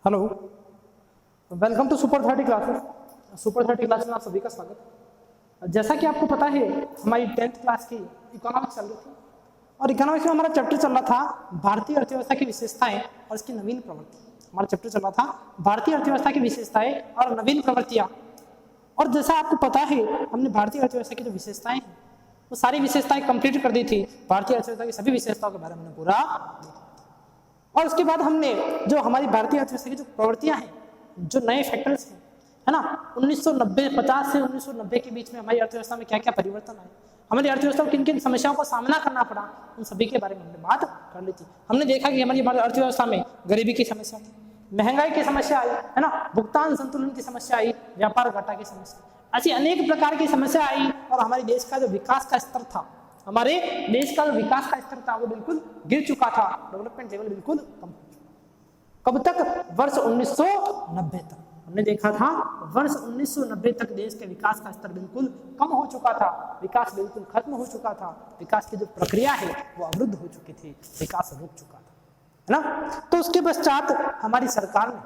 Hello, welcome to super 30 classes. Super 30 class में आप सभी का स्वागत। जैसा कि आपको पता है, हमारी 10th क्लास की इकोनॉमिक्स चल रही थी और इकोनॉमिक्स में हमारा चैप्टर चल रहा था भारतीय अर्थव्यवस्था की विशेषताएं और इसकी नवीन प्रवृत्ति। हमारा चैप्टर चल रहा था भारतीय अर्थव्यवस्था की विशेषताएं और नवीन प्रवृत्तियां। और जैसा आपको पता है, हमने भारतीय अर्थव्यवस्था की जो विशेषताएं हैं वो सारी विशेषताएं कंप्लीट कर दी थी। भारतीय अर्थव्यवस्था की सभी विशेषताओं के बारे में पूरा, और उसके बाद हमने जो हमारी भारतीय अर्थव्यवस्था की जो प्रवृत्तियां हैं, जो नए फैक्टर्स हैं, है ना, 1950 से 1990 के बीच में हमारी अर्थव्यवस्था में क्या क्या परिवर्तन आए, हमारी अर्थव्यवस्था को किन किन समस्याओं का सामना करना पड़ा, उन सभी के बारे में हमने बात कर ली थी। हमने देखा कि हमारी अर्थव्यवस्था में गरीबी की समस्या थी, महंगाई की समस्या आई, है ना, भुगतान संतुलन की समस्या आई, व्यापार घाटा की समस्या, ऐसी अनेक प्रकार की समस्या आई। और हमारे देश का जो विकास का स्तर था, हमारे देश का जो विकास का स्तर था वो बिल्कुल गिर चुका था, डेवलपमेंट लेवल बिल्कुल कम हो चुका। कब तक? वर्ष 1990 तक। हमने देखा था वर्ष 1990 तक देश के विकास का स्तर बिल्कुल कम हो चुका था, विकास बिल्कुल खत्म हो चुका था, विकास की जो प्रक्रिया है वो अवरुद्ध हो चुकी थी, विकास रुक चुका था, है ना। तो उसके पश्चात हमारी सरकार ने,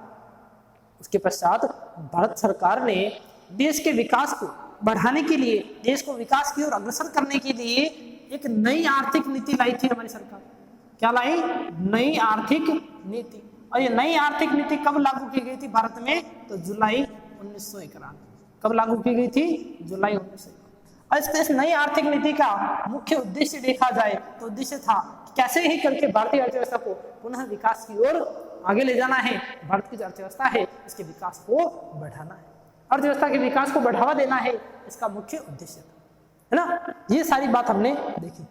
उसके पश्चात भारत सरकार ने देश के विकास को बढ़ाने के लिए, देश को विकास की ओर अग्रसर करने के लिए एक नई आर्थिक नीति लाई थी हमारी सरकार। क्या लाई? नई आर्थिक नीति। और ये नई आर्थिक नीति कब लागू की गई थी भारत में? तो जुलाई 1991। कब लागू की गई थी? जुलाई 1991। और इस नई आर्थिक नीति का मुख्य उद्देश्य देखा जाए तो उद्देश्य था कैसे ही करके भारतीय अर्थव्यवस्था को पुनः विकास की ओर आगे ले जाना है। भारत की जो अर्थव्यवस्था है इसके विकास को बढ़ाना है, अर्थव्यवस्था के विकास को बढ़ावा देना है, इसका मुख्य उद्देश्य था, है ना। ये सारी बात हमने देखी।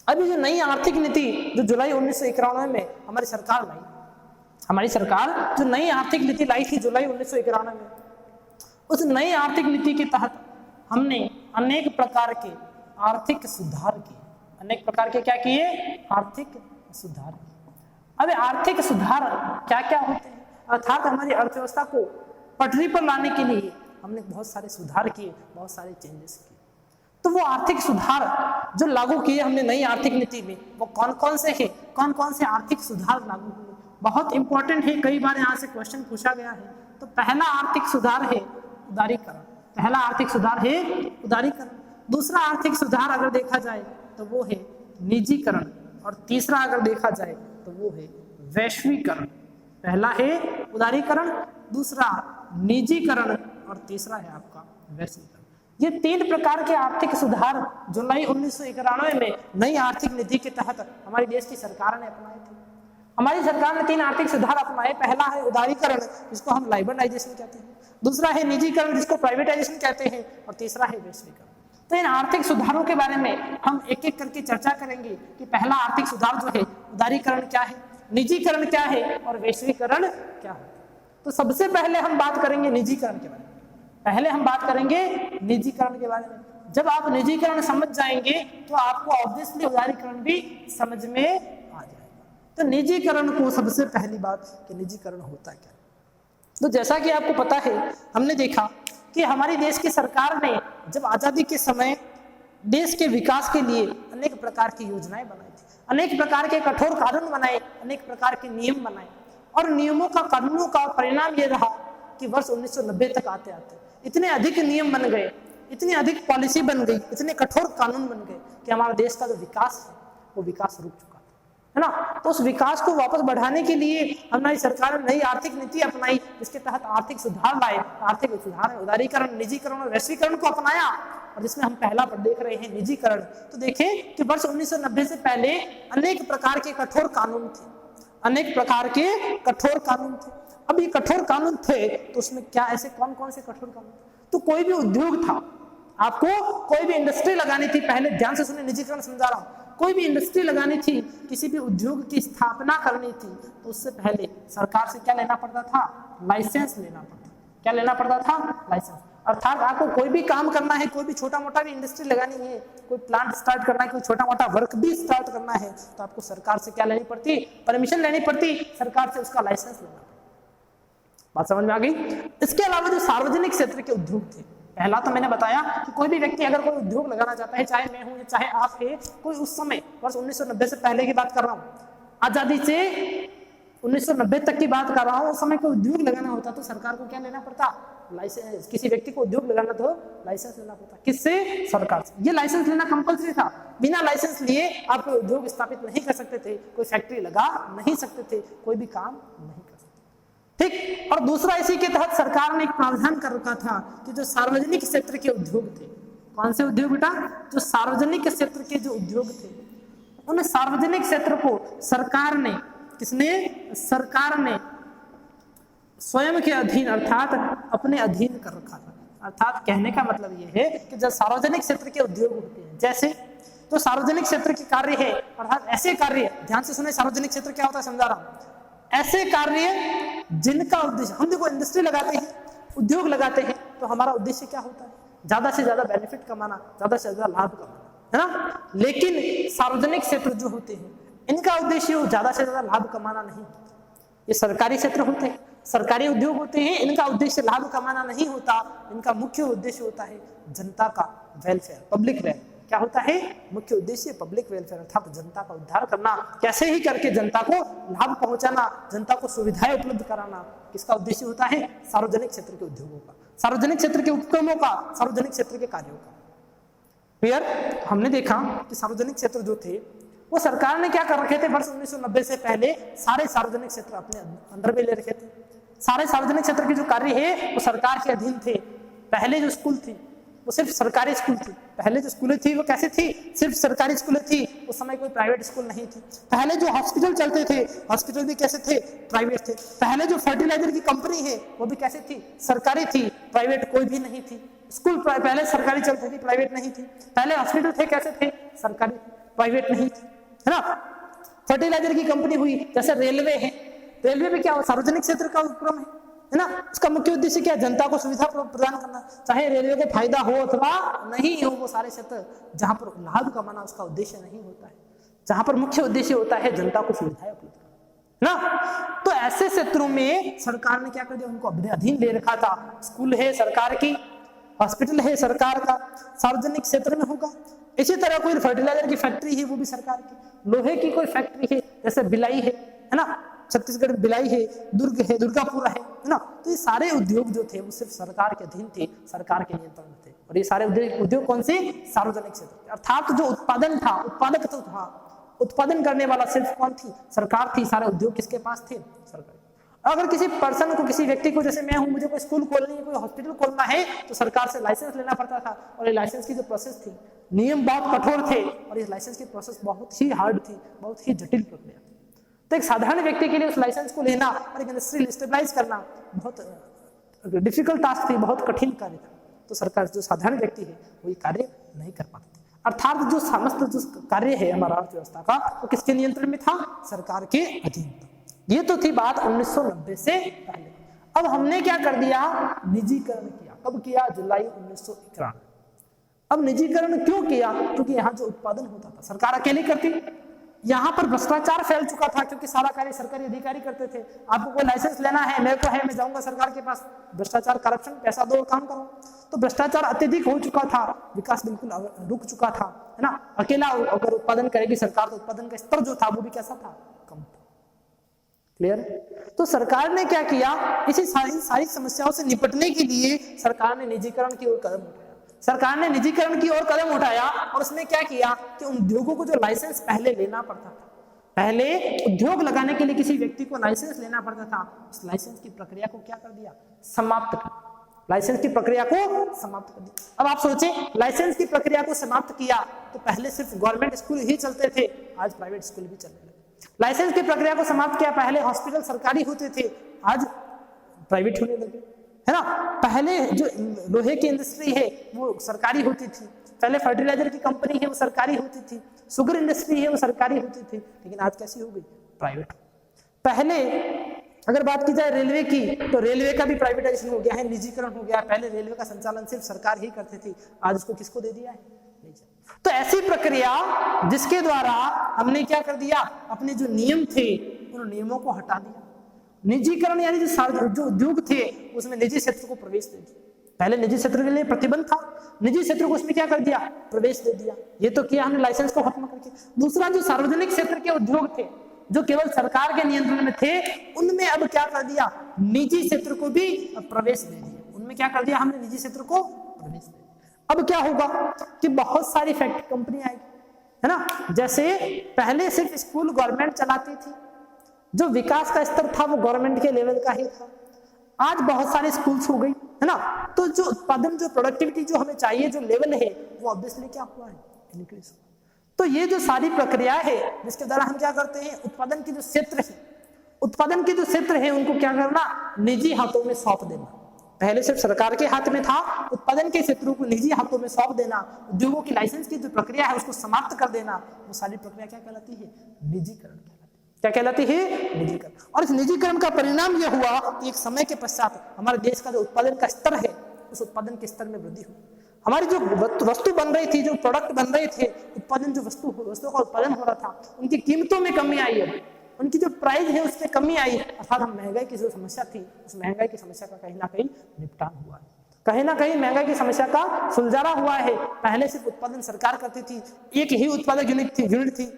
अभी जो नई आर्थिक नीति जो जुलाई 1991 में हमारी सरकार लाई, हमारी सरकार जो नई आर्थिक नीति लाई थी जुलाई 1991 में, उस नई आर्थिक नीति के तहत हमने अनेक प्रकार के आर्थिक सुधार किए। अनेक प्रकार के क्या किए? आर्थिक सुधार। अब आर्थिक सुधार क्या क्या होते हैं, अर्थात हमारी अर्थव्यवस्था को पटरी पर लाने के लिए हमने बहुत सारे सुधार किए, बहुत सारे चेंजेस किए। तो वो आर्थिक सुधार जो लागू किए हमने नई आर्थिक नीति में, वो कौन कौन से हैं, कौन कौन से आर्थिक सुधार लागू हुए, बहुत इंपॉर्टेंट है, कई बार यहाँ से क्वेश्चन पूछा गया है। तो पहला आर्थिक सुधार है उदारीकरण। पहला आर्थिक सुधार है उदारीकरण। दूसरा आर्थिक सुधार अगर देखा जाए तो वो है निजीकरण, और तीसरा अगर देखा जाए तो वो है वैश्वीकरण। पहला है उदारीकरण, दूसरा निजीकरण, और तीसरा है आपका वैश्वीकरण। ये तीन प्रकार के आर्थिक सुधार जुलाई 1991 में नई आर्थिक नीति के तहत हमारे देश की सरकार ने अपनाए थे। हमारी सरकार ने तीन आर्थिक सुधार अपनाए। पहला है उदारीकरण, जिसको हम लिबरलाइजेशन कहते हैं, दूसरा है निजीकरण, जिसको प्राइवेटाइजेशन कहते हैं, और तीसरा है वैश्वीकरण। तो इन आर्थिक सुधारों के बारे में हम एक एक करके चर्चा करेंगे कि पहला आर्थिक सुधार जो है उदारीकरण क्या है, निजीकरण क्या है, और वैश्वीकरण क्या है। तो सबसे पहले हम बात करेंगे निजीकरण के बारे में। पहले हम बात करेंगे निजीकरण के बारे में। जब आप निजीकरण समझ जाएंगे तो आपको ऑब्वियसली उदारीकरण भी समझ में आ जाएगा। तो निजीकरण को सबसे पहली बात कि निजीकरण होता क्या है। तो जैसा कि आपको पता है, हमने देखा कि हमारी देश की सरकार ने जब आजादी के समय देश के विकास के लिए अनेक प्रकार की योजनाएं बनाई थी, अनेक प्रकार के कठोर कानून बनाए, अनेक प्रकार के नियम बनाए, और नियमों का, कानूनों का परिणाम ये रहा कि वर्ष 1990 तक आते आते इतने अधिक नियम बन गए, इतनी अधिक पॉलिसी बन गई, इतने कठोर कानून बन गए कि हमारा देश का जो विकास है वो विकास रुक चुका था, है ना। तो उस विकास को वापस बढ़ाने के लिए हमारी सरकार ने नई आर्थिक नीति अपनाई, जिसके तहत आर्थिक सुधार लाए। आर्थिक सुधार में उदारीकरण, निजीकरण और वैश्वीकरण को अपनाया, और जिसमें हम पहला पर देख रहे हैं निजीकरण। तो देखें कि वर्ष 1990 से पहले अनेक प्रकार के कठोर कानून थे, अनेक प्रकार के कठोर कानून थे। अब ये कठोर कानून थे तो उसमें क्या, ऐसे कौन कौन से कठोर कानून? तो कोई भी उद्योग था, आपको कोई भी इंडस्ट्री लगानी थी, पहले ध्यान से सुने, निजीकरण समझा रहा हूं, कोई भी इंडस्ट्री लगानी थी, किसी भी उद्योग की स्थापना करनी थी, तो उससे पहले सरकार से क्या लेना पड़ता था? लाइसेंस लेना पड़ता। क्या लेना पड़ता था? लाइसेंस। अर्थात आपको कोई भी काम करना है, कोई भी छोटा मोटा भी इंडस्ट्री लगानी है, कोई प्लांट स्टार्ट करना है, कोई छोटा मोटा वर्क भी स्टार्ट करना है, तो आपको सरकार से क्या लेनी पड़ती? परमिशन लेनी पड़ती, सरकार से उसका लाइसेंस लेना पड़ता। बात समझ में आ गई? इसके अलावा जो सार्वजनिक क्षेत्र के उद्योग थे, पहला तो मैंने बताया कि कोई भी व्यक्ति अगर कोई उद्योग लगाना चाहता है, चाहे मैं हूं चाहे आप है, कोई उस समय वर्ष 1990 से पहले की बात कर रहा हूं, आजादी से 1990 तक की बात कर रहा हूँ। उस समय कोई उद्योग लगाना होता तो सरकार को क्या लेना पड़ता, लाइसेंस। किसी व्यक्ति को उद्योग लगाना तो लाइसेंस लेना पड़ता, किससे, सरकार से। ये लाइसेंस लेना कंपलसरी था, बिना लाइसेंस लिए आप कोई उद्योग स्थापित नहीं कर सकते थे, कोई फैक्ट्री लगा नहीं सकते थे, कोई भी काम नहीं कर सकते, ठीक। और दूसरा, इसी के तहत सरकार ने एक प्रावधान कर रखा था कि जो सार्वजनिक क्षेत्र के उद्योग थे, कौन से उद्योग बेटा, जो सार्वजनिक क्षेत्र के जो उद्योग थे, उन सार्वजनिक क्षेत्र को सरकार ने, किसने, सरकार ने स्वयं के अधीन अर्थात अपने अधीन कर रखा था। अर्थात कहने का मतलब यह है कि जब सार्वजनिक क्षेत्र के उद्योग होते हैं, जैसे तो सार्वजनिक क्षेत्र के कार्य है, अर्थात ऐसे कार्य, ध्यान से सुने, सार्वजनिक क्षेत्र क्या होता है समझा रहा हूं, ऐसे कार्य जिनका उद्देश्य, हम देखो इंडस्ट्री लगाते हैं, उद्योग लगाते हैं, तो हमारा उद्देश्य क्या होता है, ज्यादा से ज्यादा बेनिफिट कमाना, ज्यादा से ज्यादा लाभ कमाना, है ना। लेकिन सार्वजनिक क्षेत्र जो होते हैं, इनका उद्देश्य ज्यादा से ज्यादा लाभ कमाना नहीं होता। ये सरकारी क्षेत्र होते हैं, सरकारी उद्योग होते हैं, इनका उद्देश्य लाभ कमाना नहीं होता, इनका मुख्य उद्देश्य होता है जनता का वेलफेयर, पब्लिक वेलफेयर। क्या होता है, मुख्य उद्देश्य पब्लिक वेलफेयर, अर्थात जनता का उद्धार करना, कैसे ही करके जनता को लाभ पहुंचाना, जनता को सुविधाएं उपलब्ध कराना, किसका उद्देश्य होता है, सार्वजनिक क्षेत्र के उद्योगों का, सार्वजनिक क्षेत्र के उपक्रमों का, सार्वजनिक क्षेत्र के कार्यों का। क्लियर। हमने देखा कि सार्वजनिक क्षेत्र जो थे वो सरकार ने क्या कर रखे थे, वर्ष 1990 से पहले सारे सार्वजनिक क्षेत्र अपने अंडर में ले रखे थे। सारे सार्वजनिक क्षेत्र के जो कार्य है वो सरकार के अधीन थे। पहले जो स्कूल थी वो सिर्फ सरकारी स्कूल थी, पहले जो स्कूलें थी वो कैसे थी, सिर्फ सरकारी स्कूलें थी, उस समय कोई प्राइवेट स्कूल नहीं थी। पहले जो हॉस्पिटल चलते थे, हॉस्पिटल भी कैसे थे, प्राइवेट थे। पहले जो फर्टिलाइजर की कंपनी है वो भी कैसे थी, सरकारी थी, प्राइवेट कोई भी नहीं थी। स्कूल पहले सरकारी चलती थी, प्राइवेट नहीं थी। पहले हॉस्पिटल थे, कैसे थे, सरकारी, प्राइवेट नहीं थी, है ना। फर्टिलाइजर की कंपनी हुई, जैसे रेलवे है, रेलवे में क्या हो, सार्वजनिक क्षेत्र का उपक्रम है ना। उसका मुख्य उद्देश्य क्या है, जनता को सुविधा प्रदान करना, चाहे रेलवे को फायदा हो अथवा नहीं हो, वो सारे क्षेत्र जहां पर लाभ कमाना उसका उद्देश्य नहीं होता है, जहां पर मुख्य उद्देश्य होता है जनता को सुविधाएं उपलब्ध करना ना। तो ऐसे क्षेत्रों में सरकार ने क्या कर दिया, उनको अपने अधीन ले रखा था। स्कूल है सरकार की, हॉस्पिटल है सरकार का, सार्वजनिक क्षेत्र में होगा। इसी तरह कोई फर्टिलाइजर की फैक्ट्री है वो भी सरकार की, लोहे की कोई फैक्ट्री है जैसे बिलाई है ना, छत्तीसगढ़ में बिलाई है, दुर्ग है, दुर्गापुरा है ना। तो ये सारे उद्योग जो थे वो सिर्फ सरकार के अधीन थे, सरकार के नियंत्रण में थे। और ये सारे उद्योग कौन से, सार्वजनिक क्षेत्र, अर्थात जो उत्पादन था, उत्पादक तो था, उत्पादन करने वाला सिर्फ कौन थी, सरकार थी। सारे उद्योग किसके पास थे, सरकार। अगर किसी पर्सन को, किसी व्यक्ति को, जैसे मैं हूं, मुझे कोई स्कूल खोलनी है, कोई हॉस्पिटल खोलना है, तो सरकार से लाइसेंस लेना पड़ता था। और ये लाइसेंस की जो प्रोसेस थी, नियम बहुत कठोर थे, और इस लाइसेंस की प्रोसेस बहुत ही हार्ड थी, बहुत ही जटिल प्रक्रिया थी। तो एक साधारण व्यक्ति के लिए उस लाइसेंस को लेना और एक इंडस्ट्री स्टेबलाइज करना बहुत डिफिकल्ट टास्क थी, बहुत कठिन कार्य था। तो सरकार, जो साधारण व्यक्ति है वो ये कार्य नहीं कर पाते थे। अर्थात जो समस्त जो कार्य है हमारा अर्थव्यवस्था का, वो किसके नियंत्रण में था, सरकार के अधीन था। ये तो थी बात 1990 से पहले। अब हमने क्या कर दिया, निजीकरण किया। कब किया, जुलाई 1991। अब निजीकरण क्यों किया, क्योंकि यहाँ जो उत्पादन होता था सरकार अकेली करती, यहाँ पर भ्रष्टाचार फैल चुका था, क्योंकि सारा कार्य सरकारी अधिकारी करते थे। आपको कोई लाइसेंस लेना है, मेरे को है, मैं जाऊंगा सरकार के पास, भ्रष्टाचार, करप्शन, पैसा दो, काम करो। तो भ्रष्टाचार अत्यधिक हो चुका था, विकास बिल्कुल रुक चुका था, है ना। अकेला अगर उत्पादन करेगी सरकार तो उत्पादन का स्तर जो था वो भी कैसा था, कम था। क्लियर। तो सरकार ने क्या किया, इसी सारी समस्याओं से निपटने के लिए सरकार ने निजीकरण की ओर कदम उठाया। सरकार ने निजीकरण की ओर कदम उठाया और उसने क्या किया कि उन उद्योगों को जो लाइसेंस पहले लेना पड़ता था, पहले उद्योग लगाने के लिए किसी व्यक्ति को लाइसेंस लेना पड़ता था, उस लाइसेंस की प्रक्रिया को क्या कर दिया, समाप्त कर। लाइसेंस की प्रक्रिया को समाप्त कर दिया। अब आप सोचें, लाइसेंस की प्रक्रिया को समाप्त किया तो पहले सिर्फ गवर्नमेंट स्कूल ही चलते थे, आज प्राइवेट स्कूल भी चलने लगे। लाइसेंस की प्रक्रिया को समाप्त किया, पहले हॉस्पिटल सरकारी होते थे, आज प्राइवेट होने लगे, है ना। पहले जो लोहे की इंडस्ट्री है वो सरकारी होती थी, पहले फर्टिलाइजर की कंपनी है वो सरकारी होती थी, शुगर इंडस्ट्री है वो सरकारी होती थी, लेकिन आज कैसी हो गई, प्राइवेट। पहले अगर बात की जाए रेलवे की, तो रेलवे का भी प्राइवेटाइजेशन हो गया है, निजीकरण हो गया। पहले रेलवे का संचालन सिर्फ सरकार ही करती थी, आज उसको किसको दे दिया है, तो ऐसी प्रक्रिया जिसके द्वारा हमने क्या कर दिया, अपने जो नियम थे उन नियमों को हटा दिया। निजीकरण यानी जो उद्योग थे उसमें निजी क्षेत्र को प्रवेश दे दिया। पहले निजी क्षेत्र के लिए प्रतिबंध था, निजी क्षेत्र को उसमें क्या कर दिया, प्रवेश दे दिया। ये तो किया हमने लाइसेंस को खत्म करके। दूसरा, जो सार्वजनिक क्षेत्र के उद्योग थे जो केवल सरकार के नियंत्रण में थे, उनमें अब क्या कर दिया, निजी क्षेत्र को भी प्रवेश दे दिया। उनमें क्या कर दिया हमने, निजी क्षेत्र को प्रवेश दे दिया। अब क्या होगा कि बहुत सारी फैक्ट्री कंपनी आएगी, है ना। जैसे पहले सिर्फ स्कूल गवर्नमेंट चलाती थी, जो विकास का स्तर था वो गवर्नमेंट के लेवल का ही था। आज बहुत सारे स्कूल्स हो गई, है ना। तो जो उत्पादन, जो प्रोडक्टिविटी जो हमें चाहिए, जो लेवल है, वो ऑब्वियसली क्या हुआ है, इंक्रीज। तो ये जो सारी प्रक्रिया है जिसके द्वारा हम क्या करते हैं, उत्पादन के जो क्षेत्र है, उत्पादन के जो क्षेत्र है उनको क्या करना, निजी हाथों में सौंप देना। पहले सिर्फ सरकार के हाथ में था, उत्पादन के क्षेत्रों को निजी हाथों में सौंप देना, उद्योगों की लाइसेंस की जो प्रक्रिया है उसको समाप्त कर देना, वो सारी प्रक्रिया क्या कहलाती है, निजीकरण कहलाती है। क्या कहलाती है, निजीकरण। और इस निजीकरण का परिणाम यह हुआ कि एक समय के पश्चात हमारे देश का जो उत्पादन का स्तर है, उस उत्पादन के स्तर में वृद्धि हुई। हमारी जो वस्तु बन रही थी, जो प्रोडक्ट बन रहे थे, उत्पादन जो वस्तुओं का उत्पादन हो रहा था, उनकी कीमतों में कमी आई है, उनकी जो प्राइस है उसमें कमी आई, अर्थात हम महंगाई की जो समस्या थी, उस महंगाई की समस्या का कहीं ना कहीं निपटान हुआ है, कहीं ना कहीं महंगाई की समस्या का सुलझाना हुआ है। पहले सिर्फ उत्पादन सरकार करती थी, एक ही उत्पादक यूनिट थी,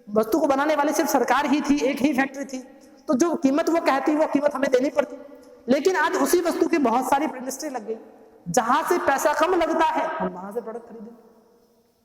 वस्तु को बनाने वाली सिर्फ सरकार ही थी, एक ही फैक्ट्री थी, तो जो कीमत वो कहती वो कीमत हमें देनी पड़ती। लेकिन आज उसी वस्तु की बहुत सारी इंडस्ट्री लग गई, जहां से पैसा कम लगता है हम वहां से प्रोडक्ट खरीदें,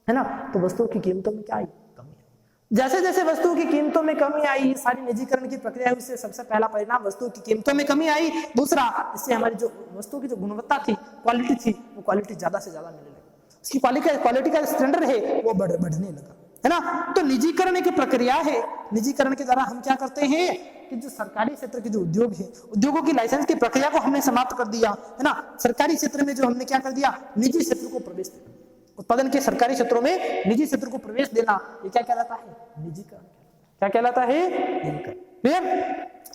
है ना। तो वस्तुओं की कीमतों में क्या आई, कमी आई। जैसे जैसे वस्तुओं की कीमतों में कमी आई, सारी निजीकरण की प्रक्रिया है, उससे सबसे पहला परिणाम वस्तुओं की कीमतों में कमी आई। दूसरा, इससे हमारी जो वस्तुओं की जो गुणवत्ता थी, क्वालिटी थी, वो क्वालिटी ज्यादा से ज्यादा मिलने लगी, उसकी क्वालिटी का स्टैंडर्ड है वो बढ़ने लगा, है ना। तो निजीकरण एक प्रक्रिया है, निजीकरण के द्वारा हम क्या करते हैं कि जो सरकारी क्षेत्र के जो उद्योग है, उद्योगों की लाइसेंस की प्रक्रिया को हमने समाप्त कर दिया, है ना। सरकारी क्षेत्र में जो हमने क्या कर दिया, निजी क्षेत्र को प्रवेश देना, उत्पादन के सरकारी क्षेत्रों में निजी क्षेत्र को प्रवेश देना, ये क्या कहलाता है, निजीकरण। क्या कहलाता है, निजीकरण।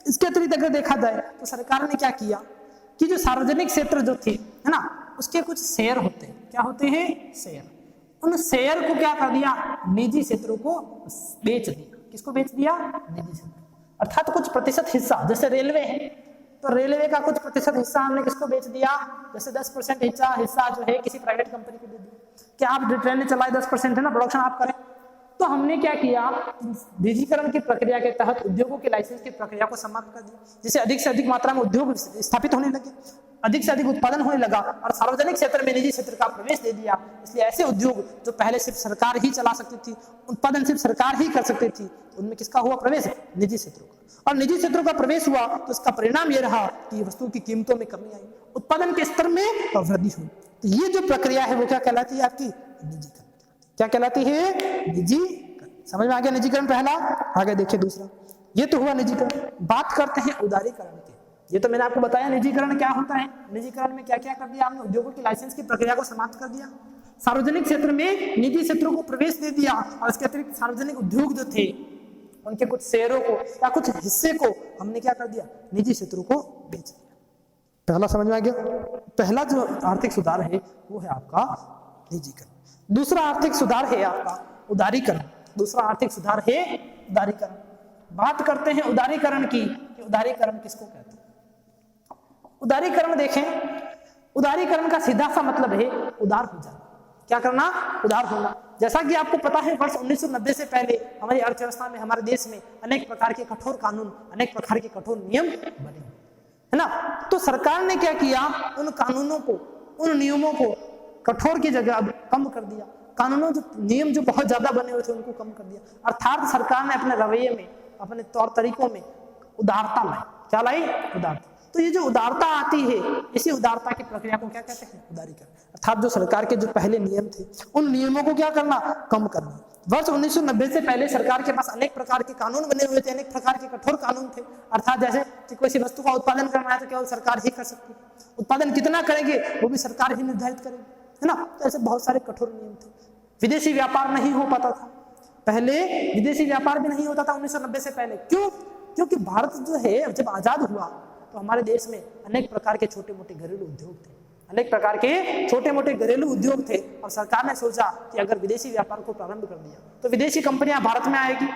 इसके अतिरिक्त अगर देखा जाए तो सरकार ने क्या किया कि जो सार्वजनिक क्षेत्र जो थे, है ना, उसके कुछ शेयर होते हैं, क्या होते हैं, शेयर। उन शेयर को क्या कर दिया, निजी क्षेत्रों को बेच दिया। किसको बेच दिया, निजी क्षेत्र। अर्थात कुछ प्रतिशत हिस्सा, जैसे रेलवे है तो रेलवे का कुछ प्रतिशत हिस्सा हमने किसको बेच दिया, जैसे 10% हिस्सा जो है किसी प्राइवेट कंपनी को दे दिया। क्या आप ट्रेनें चलाए 10% है ना, प्रोडक्शन आप करें। तो हमने क्या किया, निजीकरण की प्रक्रिया के तहत उद्योगों के लाइसेंस की प्रक्रिया को समाप्त कर दिया, जिससे अधिक से अधिक मात्रा में उद्योग स्थापित होने लगे, अधिक से अधिक उत्पादन होने लगा, और सार्वजनिक क्षेत्र में निजी क्षेत्र का प्रवेश दे दिया। इसलिए ऐसे उद्योग जो पहले सिर्फ सरकार ही चला सकती थी, उत्पादन सिर्फ सरकार ही कर सकती थी, उनमें किसका हुआ प्रवेश, निजी क्षेत्रों का। और निजी क्षेत्रों का प्रवेश हुआ तो इसका परिणाम यह रहा कि वस्तुओं की कीमतों में कमी आई, उत्पादन के स्तर में वृद्धि हुई। तो ये जो प्रक्रिया है वो क्या कहलाती है, आपकी निजीकरण। क्या कहलाती है, निजीकरण। समझ में आ गया निजीकरण पहला। आगे देखिए दूसरा, ये तो हुआ निजीकरण। बात करते हैं उदारीकरण की। ये तो मैंने आपको बताया निजीकरण क्या होता है। निजीकरण में क्या क्या कर दिया हमने, उद्योगों की लाइसेंस की प्रक्रिया को समाप्त कर दिया, सार्वजनिक क्षेत्र में निजी क्षेत्रों को प्रवेश दे दिया, और इसके अतिरिक्त सार्वजनिक उद्योग जो थे उनके कुछ शेयरों को या कुछ हिस्से को हमने क्या कर दिया, निजी क्षेत्रों को बेच दिया। पहला समझ में आ गया। पहला जो आर्थिक सुधार है वो है आपका निजीकरण। दूसरा आर्थिक सुधार है आपका उदारीकरण। दूसरा आर्थिक सुधार है उदारीकरण। बात करते हैं उदारीकरण की, कि उदारीकरण किसको कहते हैं। उदारीकरण देखें, उदारीकरण का सीधा सा मतलब है उदार हो जाना। क्या करना, उदार होना। जैसा कि आपको पता है वर्ष 1990 से पहले हमारी अर्थव्यवस्था में, हमारे देश में अनेक प्रकार के कठोर कानून, अनेक प्रकार के कठोर नियम बने, है ना। तो सरकार ने क्या किया, उन कानूनों को, उन नियमों को कठोर की जगह अब कम कर दिया। कानूनों जो नियम जो बहुत ज्यादा बने हुए थे उनको कम कर दिया। अर्थात सरकार ने अपने रवैये में, अपने तौर तरीकों में उदारता लाई। क्या लाई, उदारता। तो ये जो उदारता आती है, इसी उदारता की प्रक्रिया को क्या कहते हैं, उदारीकरण। अर्थात जो सरकार के जो पहले नियम थे उन नियमों को क्या करना, कम करना। वर्ष 1990 से पहले सरकार के पास अनेक प्रकार के कानून बने हुए थे, अनेक प्रकार के कठोर कानून थे। अर्थात जैसे कि कोई सी वस्तु का उत्पादन करना है तो केवल सरकार ही कर सकती है, उत्पादन कितना करेंगे वो भी सरकार ही निर्धारित करेगी, है ना। तो ऐसे बहुत सारे कठोर नियम थे। विदेशी व्यापार नहीं हो पाता था, पहले विदेशी व्यापार भी नहीं होता था 1990 से पहले। क्यों, क्योंकि भारत जो है जब आजाद हुआ तो हमारे देश में अनेक प्रकार के छोटे मोटे घरेलू उद्योग थे, अनेक प्रकार के छोटे मोटे घरेलू उद्योग थे। और सरकार ने सोचा कि अगर विदेशी व्यापार को प्रारंभ कर दिया तो विदेशी कंपनियां भारत में आएगी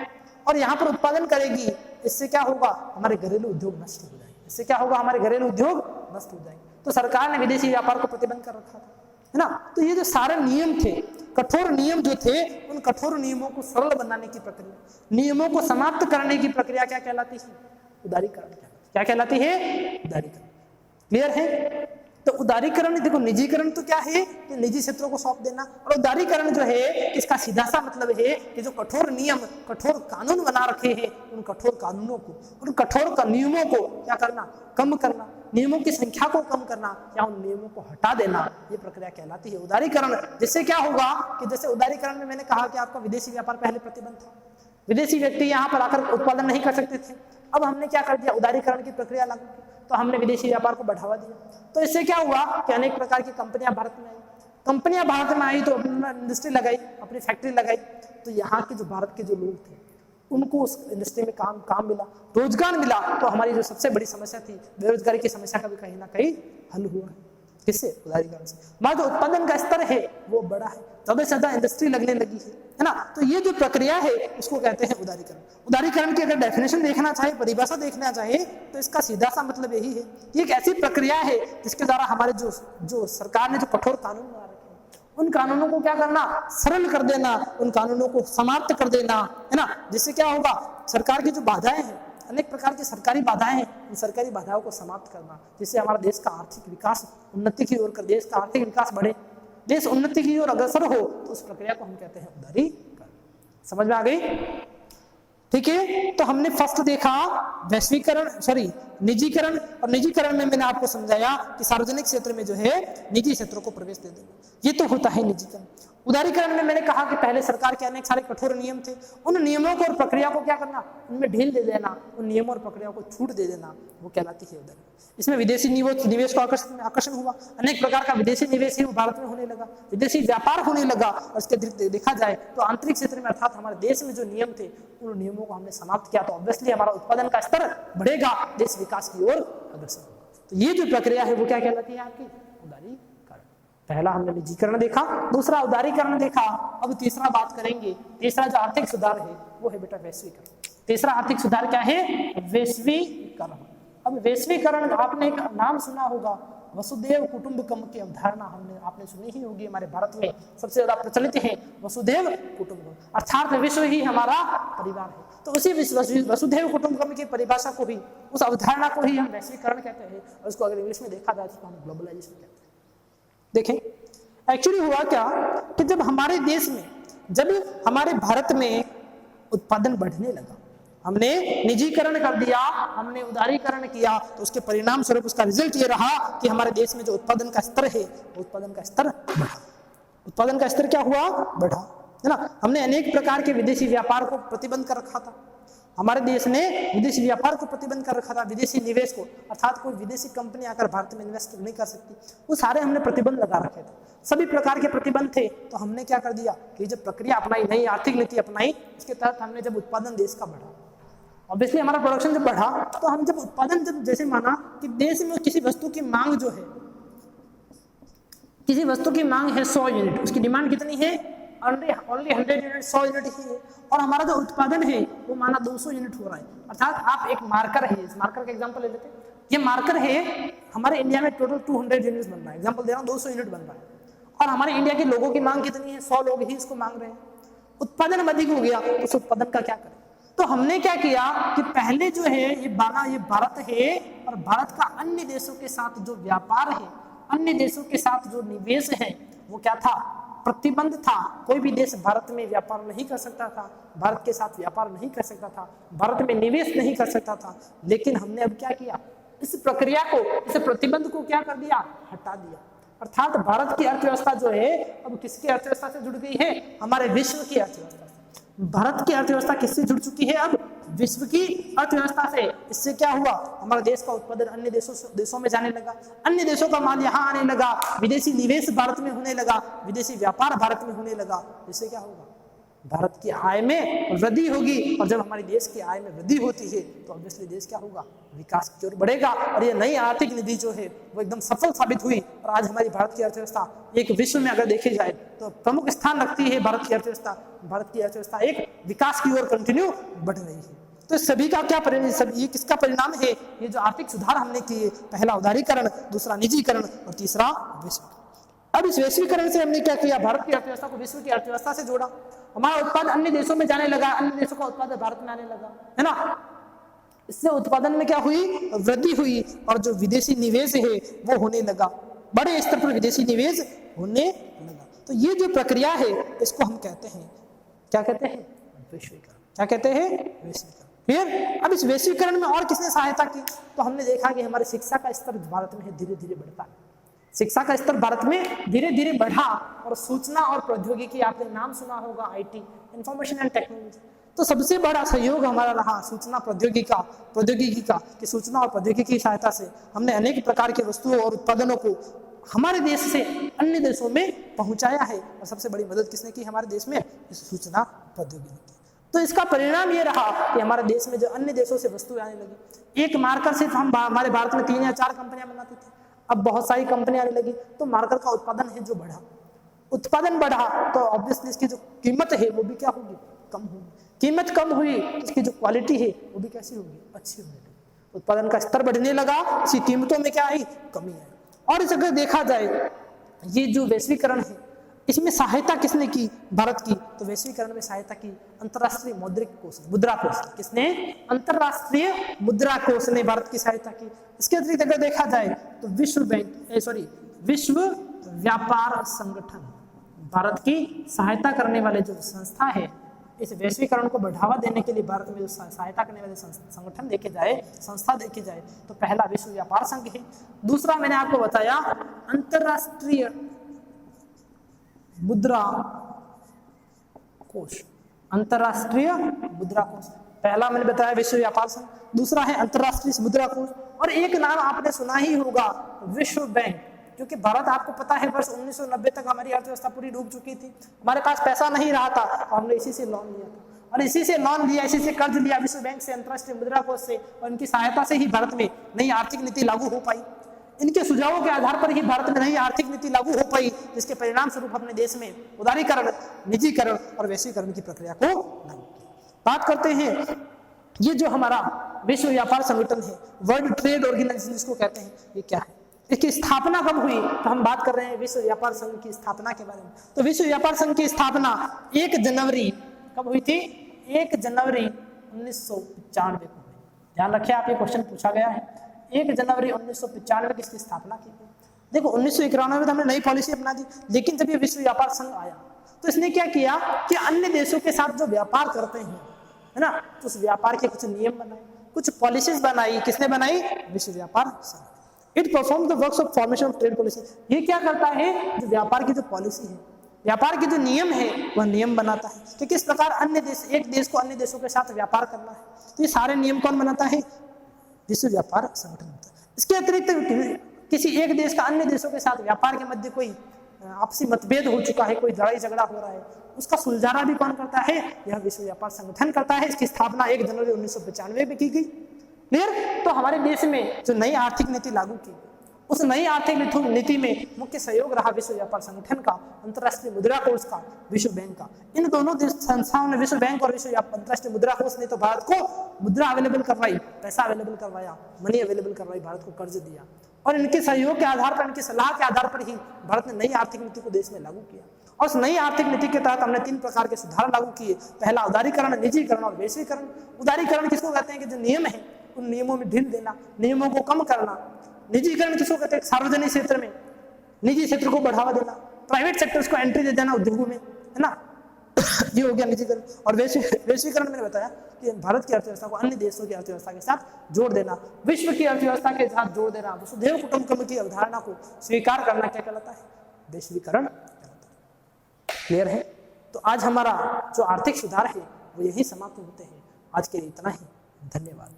और यहाँ पर उत्पादन करेगी। इससे क्या होगा, हमारे घरेलू उद्योग नष्ट हो जाएंगे। इससे क्या होगा, हमारे घरेलू उद्योग नष्ट हो जाएंगे। तो सरकार ने विदेशी व्यापार को प्रतिबंध कर रखा था, है ना। तो ये जो सारे नियम थे, कठोर नियम जो थे उन कठोर नियमों को सरल बनाने की प्रक्रिया, नियमों को समाप्त करने की प्रक्रिया क्या कहलाती है? उदारीकरण। क्या कहलाती है? उदारीकरण। क्लियर है? तो उदारीकरण, देखो निजीकरण तो क्या है कि निजी क्षेत्रों को सौंप देना, और उदारीकरण जो है इसका सीधा सा मतलब है कि जो कठोर नियम, कठोर कानून बना रखे हैं उन कठोर कानूनों को, उन कठोर नियमों को क्या करना? कम करना, नियमों की संख्या को कम करना या उन नियमों को हटा देना, ये प्रक्रिया कहलाती है उदारीकरण। जिससे क्या होगा कि जैसे उदारीकरण में मैंने कहा कि आपका विदेशी व्यापार पहले प्रतिबंध था, विदेशी व्यक्ति यहाँ पर आकर उत्पादन नहीं कर सकते थे। अब हमने क्या कर दिया? उदारीकरण की प्रक्रिया लागू की, तो हमने विदेशी व्यापार को बढ़ावा दिया। तो इससे क्या हुआ कि अनेक प्रकार की कंपनियां भारत में आई। कंपनियां भारत में आई तो अपनी इंडस्ट्री लगाई, अपनी फैक्ट्री लगाई, तो यहाँ के जो भारत के जो लोग थे उनको उस इंडस्ट्री में काम मिला, रोजगार मिला। तो हमारी जो सबसे बड़ी समस्या थी बेरोजगारी की समस्या का भी कहीं ना कहीं हल हुआ है। किससे? उदारीकरण से। हमारा जो उत्पादन का स्तर है वो बड़ा है, ज्यादा से ज्यादा इंडस्ट्री लगने लगी है ना। तो ये जो प्रक्रिया है उसको कहते हैं उदारीकरण। उदारीकरण की अगर डेफिनेशन देखना चाहे, परिभाषा देखना चाहे, तो इसका सीधा सा मतलब यही है कि एक ऐसी प्रक्रिया है जिसके द्वारा हमारे जो सरकार ने जो कठोर कानून बना रखे हैं उन कानूनों को क्या करना? सरल कर देना, उन कानूनों को समाप्त कर देना, है ना। जिससे क्या होगा? सरकार की जो बाधाएं हैं, अनेक प्रकार की सरकारी बाधाएं हैं, उन सरकारी बाधाओं को समाप्त करना, जिससे हमारा देश का आर्थिक विकास उन्नति की ओर कर, देश का आर्थिक विकास बढ़े, देश उन्नति की ओर अग्रसर हो, तो उस प्रक्रिया को हम कहते हैं उदारीकरण। समझ में आ गई? ठीक है। तो हमने फर्स्ट देखा वैश्वीकरण, निजीकरण, और निजीकरण में मैंने आपको समझाया कि सार्वजनिक क्षेत्र में जो है निजी क्षेत्रों को प्रवेश दे देना, ये तो होता है निजीकरण। उदारीकरण में मैंने कहा कि पहले सरकार के अनेक सारे कठोर नियम थे, उन नियमों को और प्रक्रिया को क्या करना? उनमें ढील दे देना, उन नियमों और प्रक्रिया को छूट दे देना, वो कहलाती है उदारीकरण। इसमें विदेशी निवेश को आकर्षण हुआ, अनेक प्रकार का विदेशी निवेश ही भारत में होने लगा, विदेशी व्यापार होने लगा। और इसके देखा जाए तो आंतरिक क्षेत्र में अर्थात हमारे देश में जो नियम थे उन नियमों को हमने समाप्त किया, तो ऑब्वियसली हमारा उत्पादन का स्तर बढ़ेगा, देश विकास की ओर अग्रसर होगा। तो ये जो प्रक्रिया है वो क्या कहलाती है? आपकी उदारीकरण। पहला हमने निजीकरण देखा, दूसरा उदारीकरण देखा, अब तीसरा बात करेंगे। तीसरा जो आर्थिक सुधार है वो है बेटा वैश्वीकरण। तीसरा आर्थिक सुधार क्या है? वैश्वीकरण। अब वैश्वीकरण, आपने एक नाम सुना होगा, वसुधैव कुटुंबकम की अवधारणा आपने सुनी ही होगी। हमारे भारत में सबसे ज्यादा प्रचलित है वसुधैव कुटुंबकम, अर्थात विश्व ही हमारा परिवार है। तो उसी वसुधैव कुटुंबकम की परिभाषा को ही, उस अवधारणा को ही हम वैश्वीकरण कहते हैं, और उसको अगर इंग्लिश में देखा जाए तो हम ग्लोबलाइजेशन कहते हैं। देखें एक्चुअली हुआ क्या कि जब हमारे देश में, जब हमारे भारत में उत्पादन बढ़ने लगा, हमने निजीकरण कर दिया, हमने उदारीकरण किया, तो उसके परिणाम स्वरूप उसका रिजल्ट ये रहा कि हमारे देश में जो उत्पादन का स्तर है वो उत्पादन का स्तर बढ़ा। उत्पादन का स्तर क्या हुआ? बढ़ा, है ना। हमने अनेक प्रकार के विदेशी व्यापार को प्रतिबंध कर रखा था, हमारे देश ने विदेशी व्यापार को प्रतिबंध कर रखा था, विदेशी निवेश को, अर्थात कोई विदेशी कंपनी आकर भारत में इन्वेस्ट नहीं कर सकती, वो सारे हमने प्रतिबंध लगा रखे थे। सभी प्रकार के प्रतिबंध थे, तो हमने क्या कर दिया कि जब प्रक्रिया अपनाई, नई आर्थिक नीति अपनाई, इसके तहत हमने जब उत्पादन देश का बढ़ा, ऑब्वियसली हमारा प्रोडक्शन जब बढ़ा, तो हम जब उत्पादन, जब जैसे माना कि देश में किसी वस्तु की मांग जो है, किसी वस्तु की मांग है 100 यूनिट, उसकी डिमांड कितनी है? ओनली 100 यूनिट, 100 यूनिट ही है, और हमारा जो उत्पादन है वो माना 200 यूनिट हो रहा है। अर्थात आप एक मार्कर है, इस मार्कर का एग्जांपल ले लेते हैं, ये मार्कर है, हमारे इंडिया में टोटल 200 यूनिट्स बन रहा है, एग्जांपल दे रहा हूँ, 200 यूनिट बन रहा है, और हमारे इंडिया के लोगों की मांग कितनी है? 100 लोग ही इसको मांग रहे हैं। उत्पादन अधिक हो गया, तो उस उत्पादन का क्या करें? तो हमने क्या किया कि पहले जो है ये भारत है, और भारत का अन्य देशों के साथ जो व्यापार है, अन्य देशों के साथ जो निवेश है, वो क्या था? प्रतिबंध था। कोई भी देश भारत में व्यापार नहीं कर सकता था, भारत के साथ व्यापार नहीं कर सकता था, भारत में निवेश नहीं कर सकता था। लेकिन हमने अब क्या किया? इस प्रक्रिया को, इस प्रतिबंध को क्या कर दिया? हटा दिया। अर्थात भारत की अर्थव्यवस्था जो है अब किसकी अर्थव्यवस्था से जुड़ गई है? हमारे विश्व की अर्थव्यवस्था से। भारत की अर्थव्यवस्था किससे जुड़ चुकी है? अब विश्व की अर्थव्यवस्था से। इससे क्या हुआ? हमारे देश का उत्पादन अन्य देशों में जाने लगा, अन्य देशों का माल यहाँ आने लगा, विदेशी निवेश भारत में होने लगा, विदेशी व्यापार भारत में होने लगा। इससे क्या होगा? भारत की आय में वृद्धि होगी, और जब हमारे देश की आय में वृद्धि होती है तो ऑब्वियसली देश क्या होगा? विकास की ओर बढ़ेगा। और ये नई आर्थिक नीति जो है वो एकदम सफल साबित हुई, और आज हमारी भारत की अर्थव्यवस्था एक विश्व में अगर देखी जाए तो प्रमुख स्थान रखती है। भारत की अर्थव्यवस्था एक विकास की ओर कंटिन्यू बढ़ रही है। तो सभी का क्या परिणाम, ये किसका परिणाम है? ये जो आर्थिक सुधार हमने किए, पहला उदारीकरण, दूसरा निजीकरण और तीसरा वैश्वीकरण। अब इस वैश्वीकरण से हमने क्या किया, भारत की अर्थव्यवस्था को विश्व की अर्थव्यवस्था से जोड़ा, हमारा उत्पादन अन्य देशों में जाने लगा, अन्य देशों का उत्पादन भारत में आने लगा, है ना। इससे उत्पादन में क्या हुई, वृद्धि हुई, और जो विदेशी निवेश है वो होने लगा, बड़े स्तर पर विदेशी निवेश होने लगा। तो ये जो प्रक्रिया है इसको हम कहते हैं, क्या कहते हैं, वैश्वीकरण। क्या कहते हैं, वैश्वीकरण। फिर अब इस वैश्वीकरण में और किसने सहायता की, तो हमने देखा कि हमारे शिक्षा का स्तर भारत में धीरे धीरे बढ़ता है, शिक्षा का स्तर भारत में धीरे धीरे बढ़ा, और सूचना और प्रौद्योगिकी, आपने नाम सुना होगा, आईटी, इंफॉर्मेशन एंड टेक्नोलॉजी, तो सबसे बड़ा सहयोग हमारा रहा सूचना प्रौद्योगिकी का कि सूचना और प्रौद्योगिकी की सहायता से हमने अनेक प्रकार के वस्तुओं और उत्पादनों को हमारे देश से अन्य देशों में पहुंचाया है। और सबसे बड़ी मदद किसने की हमारे देश में, इस सूचना प्रौद्योगिकी। तो इसका परिणाम ये रहा कि हमारे देश में जो अन्य देशों से वस्तुएं आने लगी, एक मार्कर सिर्फ हम हमारे भारत में 3 या 4 कंपनियां बनाती थी, अब बहुत सारी कंपनियां आने लगी, तो मार्कर का उत्पादन है जो बढ़ा, उत्पादन बढ़ा तो ऑब्वियसली इसकी जो कीमत है वो भी क्या होगी, कम होगी। कीमत कम हुई तो इसकी जो क्वालिटी है वो भी कैसी होगी, अच्छी होगी। उत्पादन का स्तर बढ़ने लगा, इसकी कीमतों में क्या आई, कमी आई। और इस अगर देखा जाए ये जो वैश्वीकरण है इसमें सहायता किसने की, भारत की, तो वैश्वीकरण में सहायता की अंतरराष्ट्रीय मौद्रिक कोष, मुद्रा कोष, किसने, अंतरराष्ट्रीय मुद्रा कोष ने भारत की सहायता की। इसके अतिरिक्त अगर देखा जाए तो विश्व व्यापार संगठन भारत की सहायता करने वाले जो संस्था है, इस वैश्वीकरण को बढ़ावा देने के लिए भारत में जो सहायता करने वाले संगठन देखे जाए, संस्था देखी जाए, तो पहला विश्व व्यापार संघ है, दूसरा मैंने आपको बताया अंतरराष्ट्रीय मुद्रा कोष, अंतरराष्ट्रीय मुद्रा कोष, पहला मैंने बताया विश्व व्यापार संघ, दूसरा है अंतरराष्ट्रीय मुद्रा कोष, और एक नाम आपने सुना ही होगा, विश्व बैंक। क्योंकि भारत आपको पता है वर्ष 1990 तक हमारी अर्थव्यवस्था पूरी डूब चुकी थी, हमारे पास पैसा नहीं रहा था, तो हमने इसी से लोन लिया था, और इसी से लोन लिया, इसी से कर्ज लिया विश्व बैंक से, अंतरराष्ट्रीय मुद्रा कोष से, और इनकी सहायता से ही भारत में नई आर्थिक नीति लागू हो पाई। इनके सुझावों के आधार पर ही भारत में नई आर्थिक नीति लागू हो पाई, जिसके परिणाम स्वरूप अपने देश में उदारीकरण, निजीकरण और वैश्वीकरण की प्रक्रिया को लागू किया। बात करते हैं ये जो हमारा विश्व व्यापार संगठन है, वर्ल्ड ट्रेड ऑर्गेनाइजेशन जिसको कहते हैं, ये क्या है, इसकी स्थापना कब हुई, तो हम बात कर रहे हैं विश्व व्यापार संघ की स्थापना के बारे में। तो विश्व व्यापार संघ की स्थापना 1 जनवरी कब हुई थी, 1 जनवरी 1995 को हुई। ध्यान रखिए, आप ये क्वेश्चन पूछा गया है, 1 जनवरी 1995 की इसकी स्थापना की गई। देखो 1991 में तो हमने नई पॉलिसी अपना दी, लेकिन जब ये विश्व व्यापार संघ आया तो इसने क्या किया कि अन्य देशों के साथ जो व्यापार करते हैं, है ना, तो उस व्यापार के कुछ नियम बनाए, कुछ पॉलिसीज बनाई। किसने बनाई, विश्व व्यापार संघ। It perform the works of formation of trade policy. ये क्या करता है, जो व्यापार की जो पॉलिसी है, व्यापार के जो नियम है, वह नियम बनाता है कि किस प्रकार अन्य देश, एक देश को अन्य देशों के साथ व्यापार करना है। तो ये सारे नियम कौन बनाता है, विश्व व्यापार संगठन होता है। इसके अतिरिक्त किसी एक देश का अन्य देशों के साथ व्यापार के मध्य कोई आपसी मतभेद हो चुका है, कोई लड़ाई झगड़ा हो रहा है, उसका सुलझाना भी कौन करता है, यह विश्व व्यापार संगठन करता है। इसकी स्थापना 1 जनवरी 1995 में की गई। क्लियर। तो हमारे देश में जो नई आर्थिक नीति लागू की, उस नई आर्थिक नीति में मुख्य सहयोग रहा विश्व व्यापार संगठन का, अंतरराष्ट्रीय मुद्रा कोष का, विश्व बैंक का। इन दोनों संस्थाओं ने, विश्व बैंक और विश्व अंतरराष्ट्रीय मुद्रा कोष ने तो भारत को मुद्रा अवेलेबल करवाई, पैसा अवेलेबल करवाया, मनी अवेलेबल करवाई, भारत को कर्ज दिया, और इनके सहयोग के आधार पर, इनकी सलाह के आधार पर ही भारत ने नई आर्थिक नीति को देश में लागू किया। और उस नई आर्थिक नीति के तहत हमने 3 प्रकार के सुधार लागू किए। पहला उदारीकरण, निजीकरण और वैश्वीकरण। उदारीकरण किसको कहते हैं कि जो नियम है उन नियमों में ढील देना, नियमों को कम करना। निजीकरण किसको कहते हैं, सार्वजनिक क्षेत्र में निजी क्षेत्र को बढ़ावा देना, प्राइवेट सेक्टर्स को एंट्री दे देना उद्योगों में, है ना, ये हो गया निजीकरण। और वैश्वीकरण मैंने बताया कि भारत की अर्थव्यवस्था को अन्य देशों की अर्थव्यवस्था के साथ जोड़ देना, विश्व की अर्थव्यवस्था के साथ जोड़ देना, वसुधैव कुटुंबकम की अवधारणा को स्वीकार करना क्या कहलाता है, वैश्वीकरण कहलाता है। क्लियर है। तो आज हमारा जो आर्थिक सुधार है वो यही समाप्त होते हैं। आज के लिए इतना ही, धन्यवाद।